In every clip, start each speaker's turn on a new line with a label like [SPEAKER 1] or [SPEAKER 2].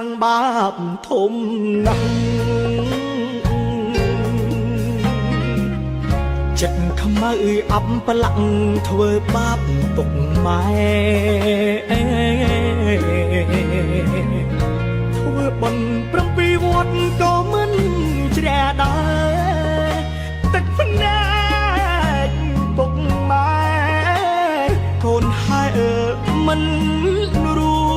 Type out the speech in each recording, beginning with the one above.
[SPEAKER 1] ងបាបធំណាស់ចិត្តខ្មៅអប់ប្រឡាក់ធ្វើបាបពុកម៉ែធ្វើបន់7វត្តក៏មិនជ្រះដែរទឹកភ្នែកពុកម៉ែកូនហើយមិនรู้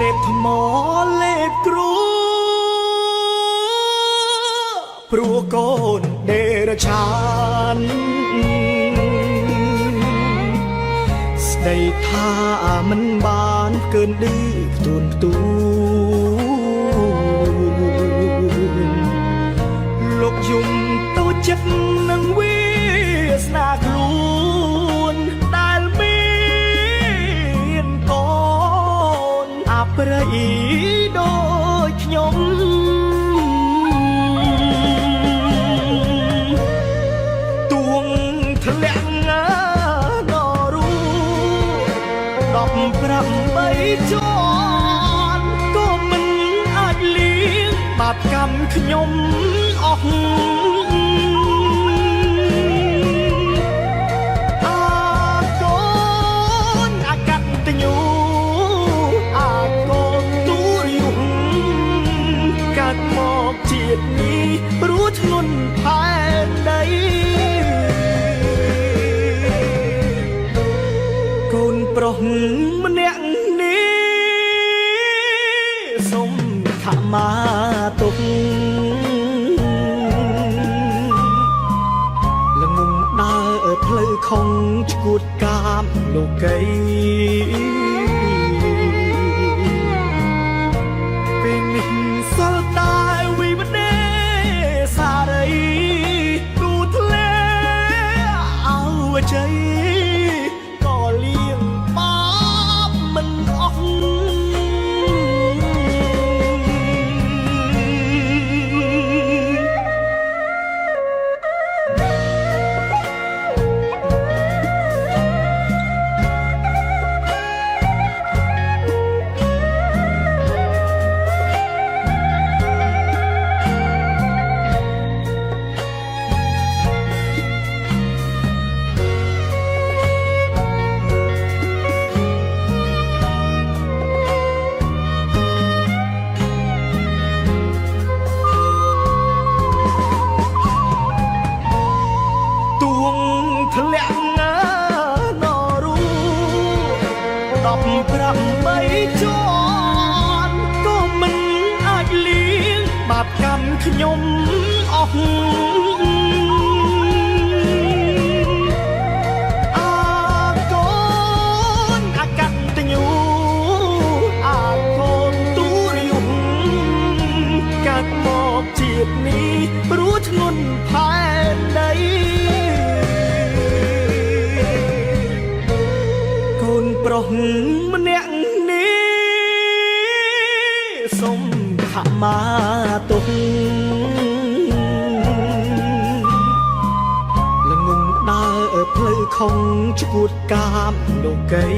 [SPEAKER 1] លេបថ្មលេបគ្រូព្រោះកូនដេរឆានស្ដីថាមិនបានកើនឌឺផ្ទួនផ្ទួលោកយំទៅចិត្តនឹងវាស្នាខ្លួនដែលមានកូនអប្រិយដូចខ្ញុំទួងធ្លាក់នរូ18ជាន់ក៏មិនអាចលៀងបាបកម្មខ្ញុំអស់ជាតិនេះព្រោះធ្ងន់ផែនដីកូនប្រុសម្នាក់នេះសុំខមាទុកល្ងងដើរផ្លូវខុងឈួតកាមលោកីពេលនេះសល់តែใจก็เลี้ยงป้ามันออกធ្លាក់នរូ18ជាន់ក៏មិនអាចលៀងបាបកម្មខ្ញុំអស់កូនអកតញ្ញូកូនទូរយំកាត់មកជាតិនេះព្រោះធ្ងន់ផែនដីប្រុសម្នាក់នេះសុំខមាទុកល្ងងដើរផ្លូវខុងឈួតកាមលោកី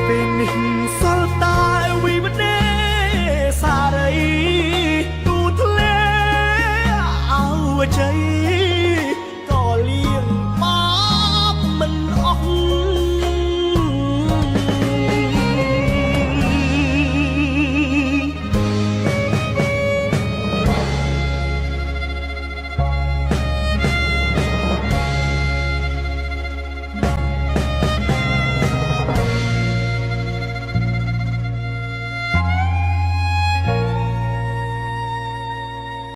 [SPEAKER 1] ពេលនេះសល់តែវិវដេសារីទូធ្លាក់អើជ័យ